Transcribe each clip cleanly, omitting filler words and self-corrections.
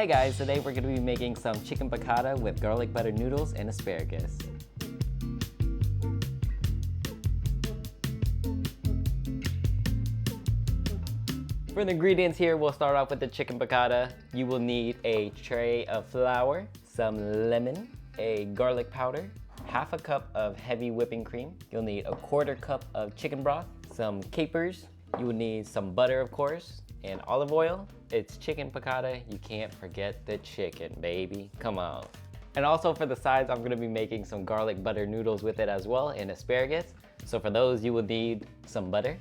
Hey guys, today we're going to be making some chicken piccata with garlic butter noodles and asparagus. For the ingredients here, we'll start off with the chicken piccata. You will need a tray of flour, some lemon, a garlic powder, half a cup of heavy whipping cream. You'll need a quarter cup of chicken broth, some capers. You will need some butter, of course, and olive oil. It's chicken piccata. You can't forget the chicken, baby. Come on. And also for the sides, I'm gonna be making some garlic butter noodles with it as well, and asparagus. So for those, you will need some butter.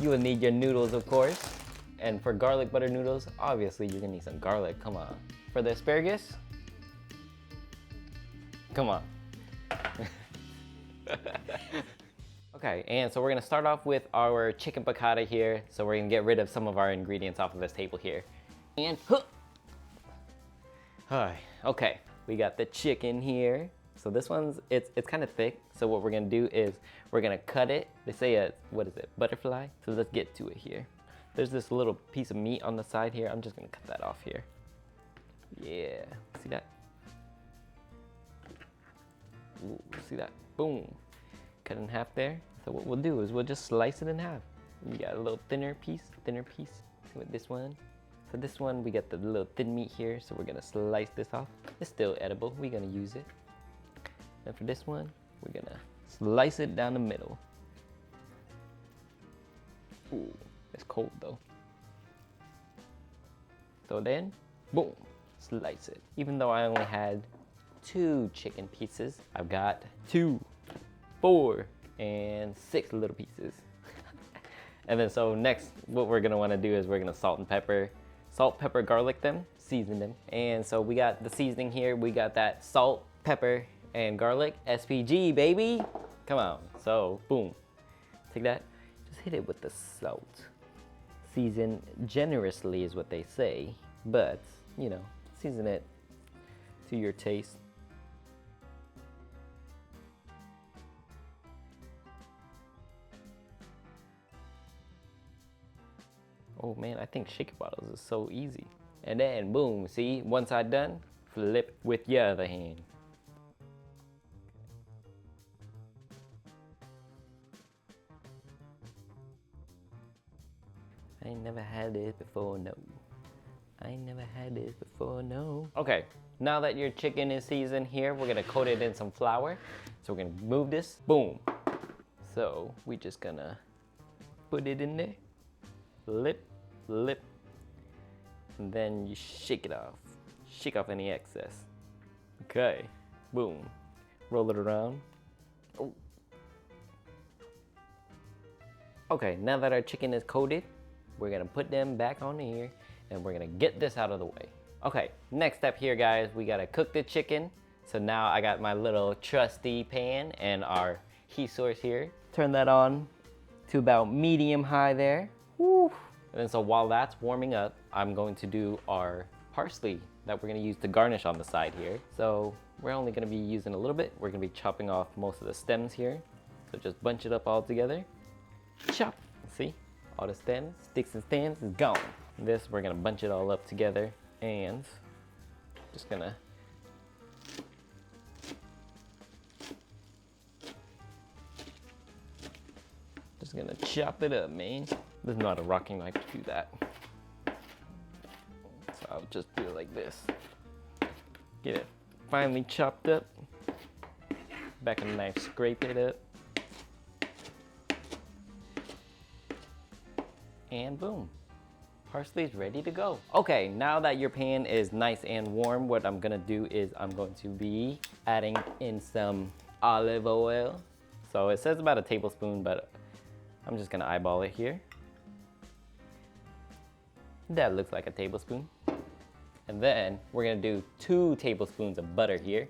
You will need your noodles, of course. And for garlic butter noodles, obviously you're gonna need some garlic, come on. For the asparagus, come on. Okay, and so we're gonna start off with our chicken piccata here. So we're gonna get rid of some of our ingredients off of this table here. And, Alright, okay, we got the chicken here. So this one's, it's kind of thick. So what we're gonna do is we're gonna cut it. They say what is it, butterfly? So let's get to it here. There's this little piece of meat on the side here. I'm just gonna cut that off here. Yeah, see that? Ooh, see that? Boom. Cut it in half there. So what we'll do is we'll just slice it in half. We got a little thinner piece. See with this one? For this one, we got the little thin meat here, so we're gonna slice this off. It's still edible, we're gonna use it. And for this one, we're gonna slice it down the middle. Ooh, it's cold though. So then, boom, slice it. Even though I only had 2 chicken pieces, I've got 2, 4, and 6 little pieces. And then so next, what we're gonna wanna do is we're gonna salt, pepper, garlic them, season them. And so we got the seasoning here. We got that salt, pepper, and garlic, SPG, baby. Come on, so boom. Take that, just hit it with the salt. Season generously is what they say, but you know, season it to your taste. Oh man, I think shaker bottles is so easy. And then boom, see, one side done, flip with your other hand. I ain't never had this before, no. I ain't never had this before, no. Okay, now that your chicken is seasoned here, we're gonna coat it in some flour. So we're gonna move this, boom. So we just gonna put it in there. Flip, and then you shake it off. Shake off any excess. Okay, boom. Roll it around. Oh. Okay, now that our chicken is coated, we're gonna put them back on here and we're gonna get this out of the way. Okay, next step here, guys, we gotta cook the chicken. So now I got my little trusty pan and our heat source here. Turn that on to about medium high there. Woo. And then so while that's warming up, I'm going to do our parsley that we're gonna use to garnish on the side here. So we're only gonna be using a little bit. We're gonna be chopping off most of the stems here. So just bunch it up all together. Chop, see? All the stems, sticks and stems is gone. This, we're gonna bunch it all up together and just gonna chop it up, man. This is not a rocking knife to do that. So I'll just do it like this. Get it finely chopped up. Back of the knife, scrape it up. And boom, parsley's ready to go. Okay, now that your pan is nice and warm, what I'm gonna do is I'm going to be adding in some olive oil. So it says about a tablespoon, but I'm just gonna eyeball it here. That looks like a tablespoon. And then we're gonna do 2 tablespoons of butter here.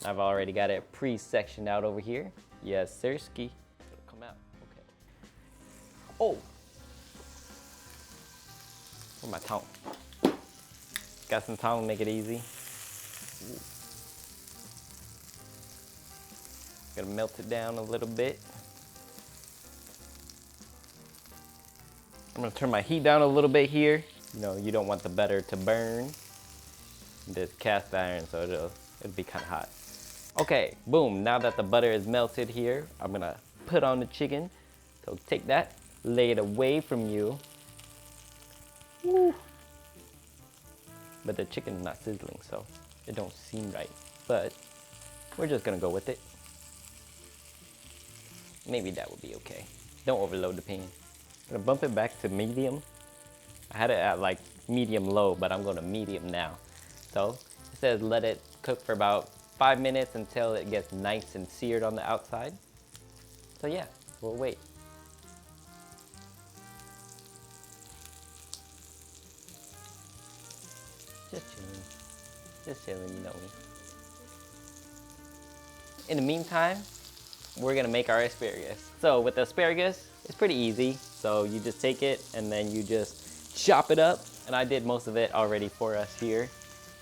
I've already got it pre-sectioned out over here. Yes, sirski. It'll come out, okay. Oh! Where's my tongue? Got some tongue, make it easy. Ooh. Gonna melt it down a little bit. I'm gonna turn my heat down a little bit here. You know, you don't want the butter to burn. this cast iron, so it'll be kind of hot. Okay, boom. Now that the butter is melted here, I'm gonna put on the chicken. So take that, lay it away from you. Woo. But the chicken is not sizzling, so it don't seem right. But we're just gonna go with it. Maybe that would be okay. Don't overload the pan. I'm gonna bump it back to medium. I had it at like medium low, but I'm going to medium now. So it says let it cook for about 5 minutes until it gets nice and seared on the outside. So yeah, we'll wait. Just chilling, you know me. In the meantime, we're gonna make our asparagus. So with the asparagus, it's pretty easy. So you just take it and then you just chop it up. And I did most of it already for us here.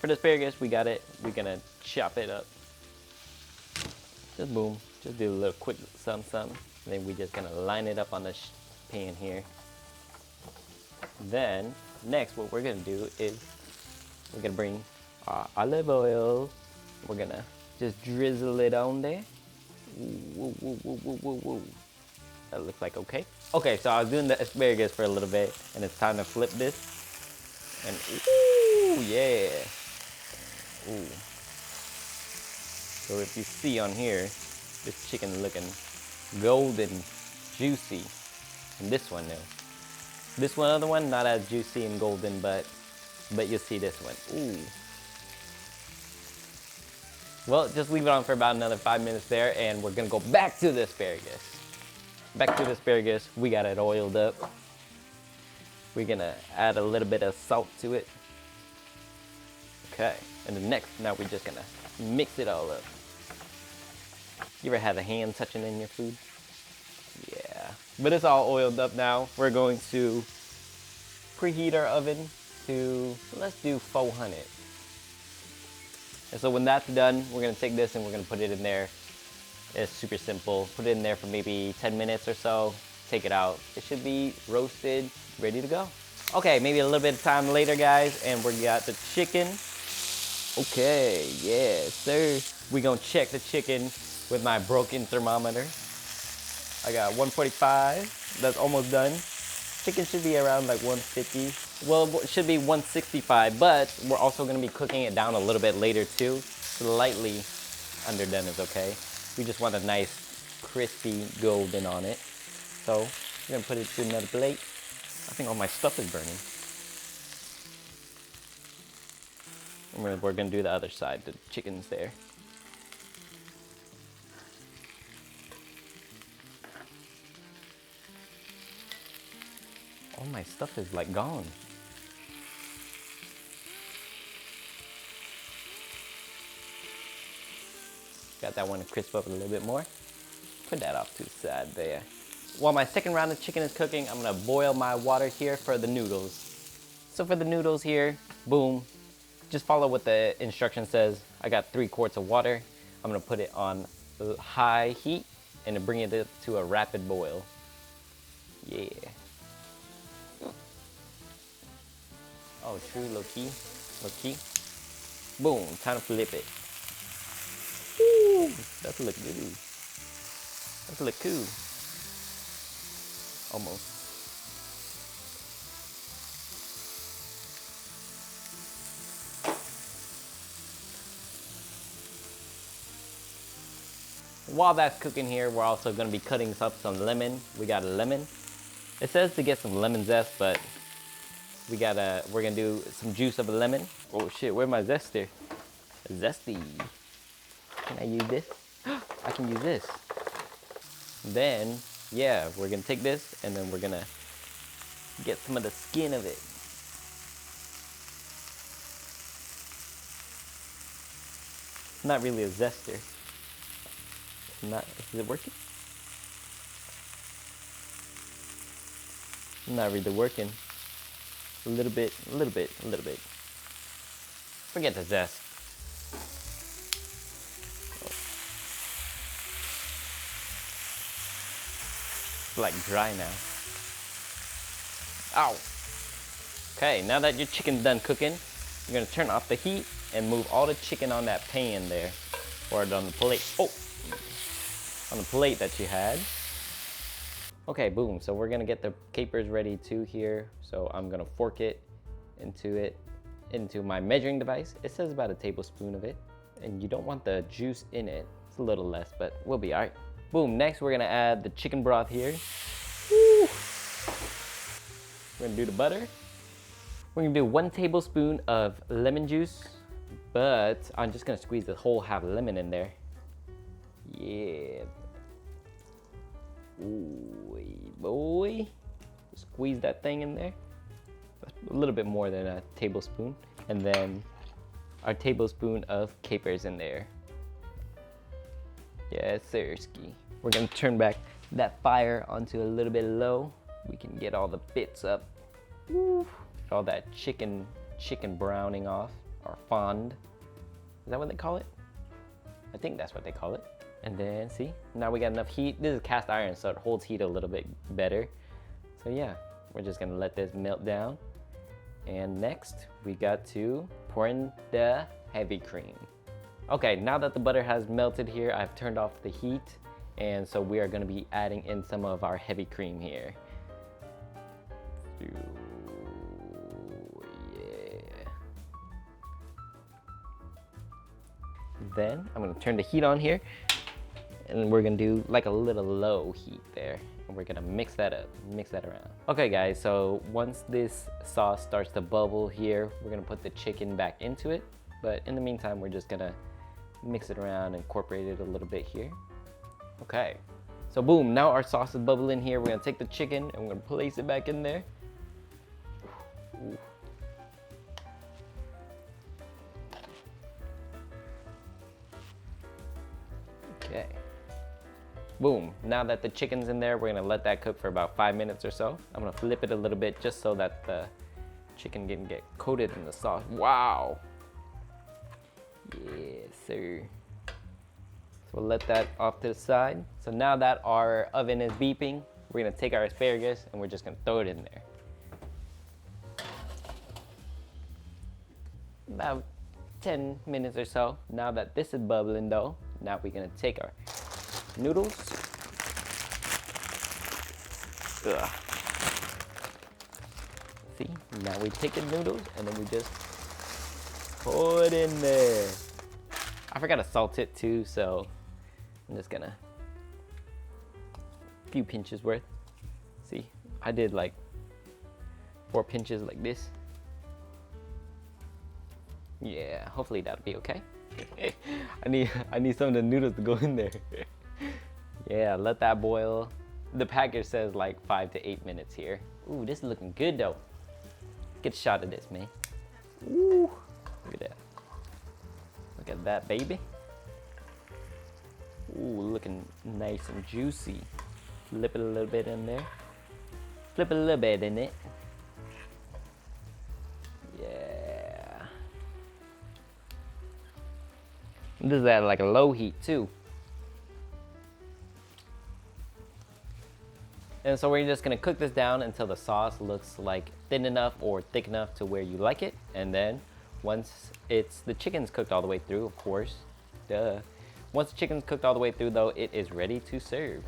For the asparagus, we got it. We're gonna chop it up. Just boom, just do a little quick some. And then we just gonna line it up on the pan here. Then next, what we're gonna do is we're gonna bring our olive oil. We're gonna just drizzle it on there. Woo, woo, woo, woo, woo, woo. That looks like okay. Okay, so I was doing the asparagus for a little bit, and it's time to flip this. And ooh, yeah. Ooh. So if you see on here, this chicken looking golden, juicy. And this one though. This one, other one, not as juicy and golden, but you'll see this one. Ooh. Well, just leave it on for about another 5 minutes there, and we're gonna go back to the asparagus. Back to the asparagus, we got it oiled up. We're gonna add a little bit of salt to it. Okay, and the next, now we're just gonna mix it all up. You ever had a hand touching in your food? Yeah, but it's all oiled up now. We're going to preheat our oven to, let's do 400. And so when that's done, we're gonna take this and we're gonna put it in there. It's super simple. Put it in there for maybe 10 minutes or so. Take it out. It should be roasted, ready to go. Okay, maybe a little bit of time later, guys, and we got the chicken. Okay, yeah, sir. We're gonna check the chicken with my broken thermometer. I got 145. That's almost done. Chicken should be around like 150. Well, it should be 165, but we're also gonna be cooking it down a little bit later too. Slightly underdone is okay. We just want a nice crispy golden on it. So we're gonna put it to another plate. I think all my stuff is burning. And we're gonna do the other side. The chicken's there. All my stuff is like gone. Got that one to crisp up a little bit more. Put that off to the side there. While my second round of chicken is cooking, I'm gonna boil my water here for the noodles. So for the noodles here, boom, just follow what the instruction says. I got 3 quarts of water. I'm gonna put it on high heat and bring it to a rapid boil. Yeah. Oh, true, low key. Boom, time to flip it. Ooh, that look good. That look cool. Almost. While that's cooking here, we're also going to be cutting up some lemon. We got a lemon. It says to get some lemon zest, but we're gonna do some juice of a lemon. Oh shit, where's my zester? Zesty. Can I use this? I can use this. Then, yeah, we're gonna take this and then we're gonna get some of the skin of it. Not really a zester. Is it working? Not really working. A little bit. Forget the zest. It's like dry now. Ow. Okay, now that your chicken's done cooking, You're gonna turn off the heat and move all the chicken on that pan there, or on the plate. Oh, on the plate that you had. Okay, boom. So we're gonna get the capers ready too here. So I'm gonna fork it into my measuring device. It says about a tablespoon of it, and you don't want the juice in it. It's a little less, but we'll be all right. Boom. Next, we're gonna add the chicken broth here. Woo. We're gonna do the butter. We're gonna do 1 tablespoon of lemon juice, but I'm just gonna squeeze the whole half lemon in there. Yeah. Ooh, boy. Squeeze that thing in there. A little bit more than a tablespoon. And then our tablespoon of capers in there. Yes, sirski. We're gonna turn back that fire onto a little bit low. We can get all the bits up. Woo. Get all that chicken browning off, or fond. Is that what they call it? I think that's what they call it. And then see, now we got enough heat. This is cast iron, so it holds heat a little bit better. So yeah, we're just gonna let this melt down. And next, we got to pour in the heavy cream. Okay, now that the butter has melted here, I've turned off the heat. And so we are gonna be adding in some of our heavy cream here. Then I'm gonna turn the heat on here, and we're gonna do like a little low heat there, and we're gonna mix that up, mix that around. Okay guys, so once this sauce starts to bubble here, we're gonna put the chicken back into it, but in the meantime, we're just gonna mix it around, incorporate it a little bit here. Okay, so boom, now our sauce is bubbling here. We're gonna take the chicken and we're gonna place it back in there. Ooh. Okay. Boom. Now that the chicken's in there, we're gonna let that cook for about 5 minutes or so. I'm gonna flip it a little bit just so that the chicken can get coated in the sauce. Wow. Yes, sir. So we'll let that off to the side. So now that our oven is beeping, we're gonna take our asparagus and we're just gonna throw it in there. About 10 minutes or so. Now that this is bubbling though, now we're gonna take our noodles. Ugh. See, now we take the noodles and then we just put in there. I forgot to salt it too, so I'm just gonna a few pinches worth. See, I did like 4 pinches like this. Yeah, hopefully that'll be okay. I need some of the noodles to go in there. Yeah, let that boil. The package says like 5 to 8 minutes here. Ooh, this is looking good though. Get a shot of this, man. Ooh, look at that. Look at that, baby. Ooh, looking nice and juicy. Flip it a little bit in there. Flip it a little bit in it. Yeah. This is at like a low heat too. And so we're just gonna cook this down until the sauce looks like thin enough or thick enough to where you like it. And then once the chicken's cooked all the way through, of course, duh. Once the chicken's cooked all the way through though, it is ready to serve.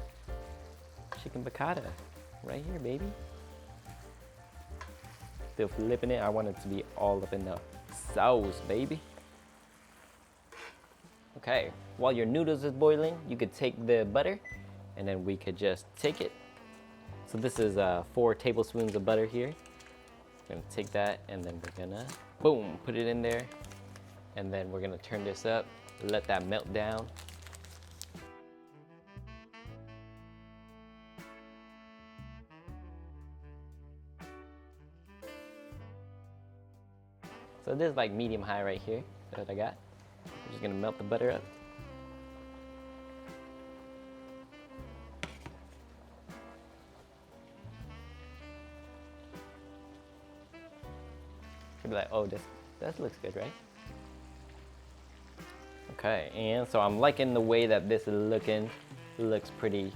Chicken piccata, right here, baby. Still flipping it. I want it to be all up in the sauce, baby. Okay, while your noodles is boiling, you could take the butter and then we could just take it. So this is 4 tablespoons of butter here. We're gonna take that and then we're gonna, boom, put it in there. And then we're gonna turn this up, let that melt down. So this is like medium high right here that I got. I'm just gonna melt the butter up. You'll be like, oh, that looks good, right? Okay, and so I'm liking the way that this is looking. It looks pretty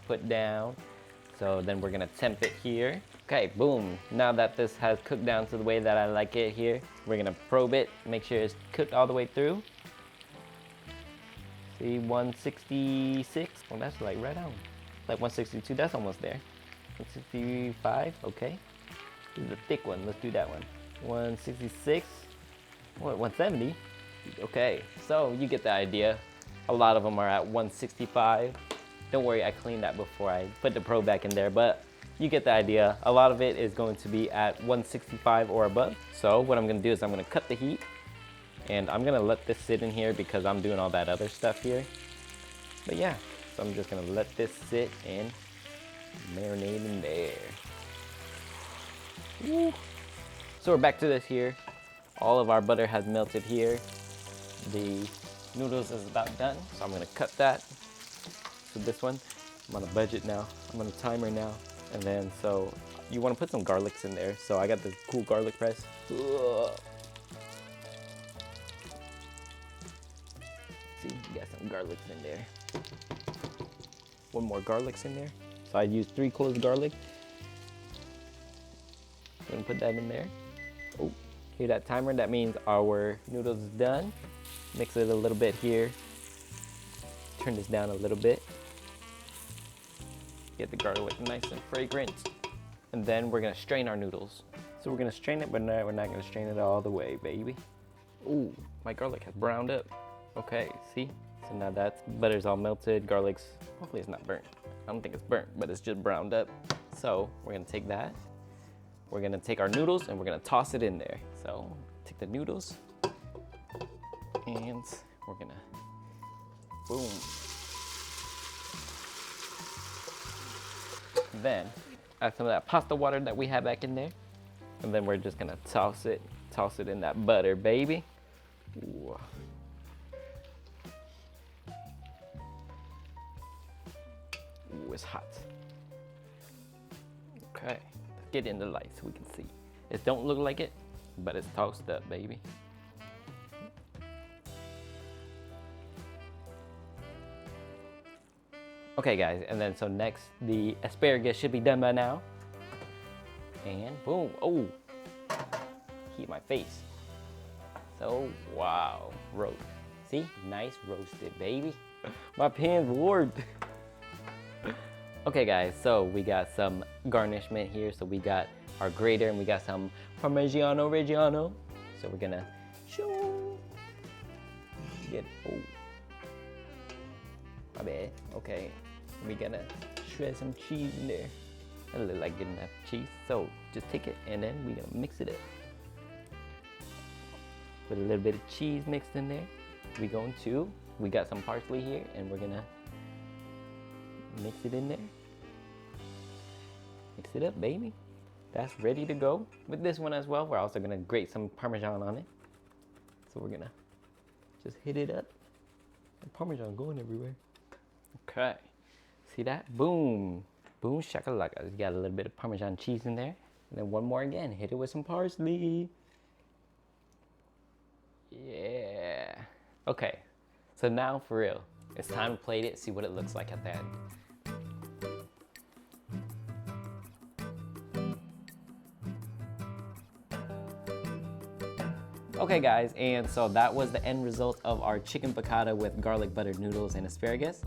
put down. So then we're gonna temp it here. Okay, boom. Now that this has cooked down to the way that I like it here, we're gonna probe it, make sure it's cooked all the way through. See, 166. Well, that's like right on. Like 162, that's almost there. 165, okay. This is a thick one, let's do that one. 166, what, 170? Okay, so you get the idea. A lot of them are at 165. Don't worry, I cleaned that before I put the probe back in there, but you get the idea. A lot of it is going to be at 165 or above. So what I'm gonna do is I'm gonna cut the heat, and I'm gonna let this sit in here because I'm doing all that other stuff here. But yeah, so I'm just gonna let this sit and marinate in there. Woo. So we're back to this here. All of our butter has melted here. The noodles is about done, so I'm gonna cut that. So this one, I'm on a budget now. I'm on a timer now. And then, so you wanna put some garlics in there. So I got this cool garlic press. Ugh. See, you got some garlics in there. One more garlic's in there. So I used 3 cloves of garlic. Gonna put that in there. Oh, hear that timer? That means our noodles is done. Mix it a little bit here. Turn this down a little bit. Get the garlic nice and fragrant. And then we're gonna strain our noodles. So we're gonna strain it, but no, we're not gonna strain it all the way, baby. Ooh, my garlic has browned up. Okay, see? So now that's butter's all melted, garlic's, hopefully it's not burnt. I don't think it's burnt, but it's just browned up. So we're gonna take that. We're gonna take our noodles and we're gonna toss it in there. So take the noodles and we're gonna, boom. Then add some of that pasta water that we have back in there. And then we're just gonna toss it in that butter, baby. Ooh. Ooh, it's hot. Okay, let's get in the light so we can see. It don't look like it, but it's tossed up, baby. Okay guys, and then so next, the asparagus should be done by now. And boom, oh, heat my face. So, wow, roast. See, nice roasted, baby. My pan's warped. Okay guys, so we got some garnishment here. So we got our grater and we got some Parmigiano Reggiano. So we're gonna get, oh, my bad, okay. We're gonna shred some cheese in there. I look like getting that cheese. So just take it and then we're gonna mix it up. Put a little bit of cheese mixed in there. We got some parsley here and we're gonna mix it in there. Mix it up, baby. That's ready to go. With this one as well, we're also gonna grate some Parmesan on it. So we're gonna just hit it up. The Parmesan going everywhere. Okay, see that? Boom, boom shakalaka. You got a little bit of Parmesan cheese in there. And then one more again, hit it with some parsley. Yeah. Okay, so now for real, it's time to plate it, see what it looks like at the end. Okay guys, and so that was the end result of our chicken piccata with garlic buttered noodles and asparagus.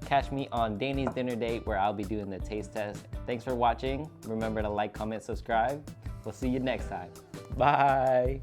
Catch me on Danny's dinner date where I'll be doing the taste test. Thanks for watching. Remember to like, comment, subscribe. We'll see you next time. Bye.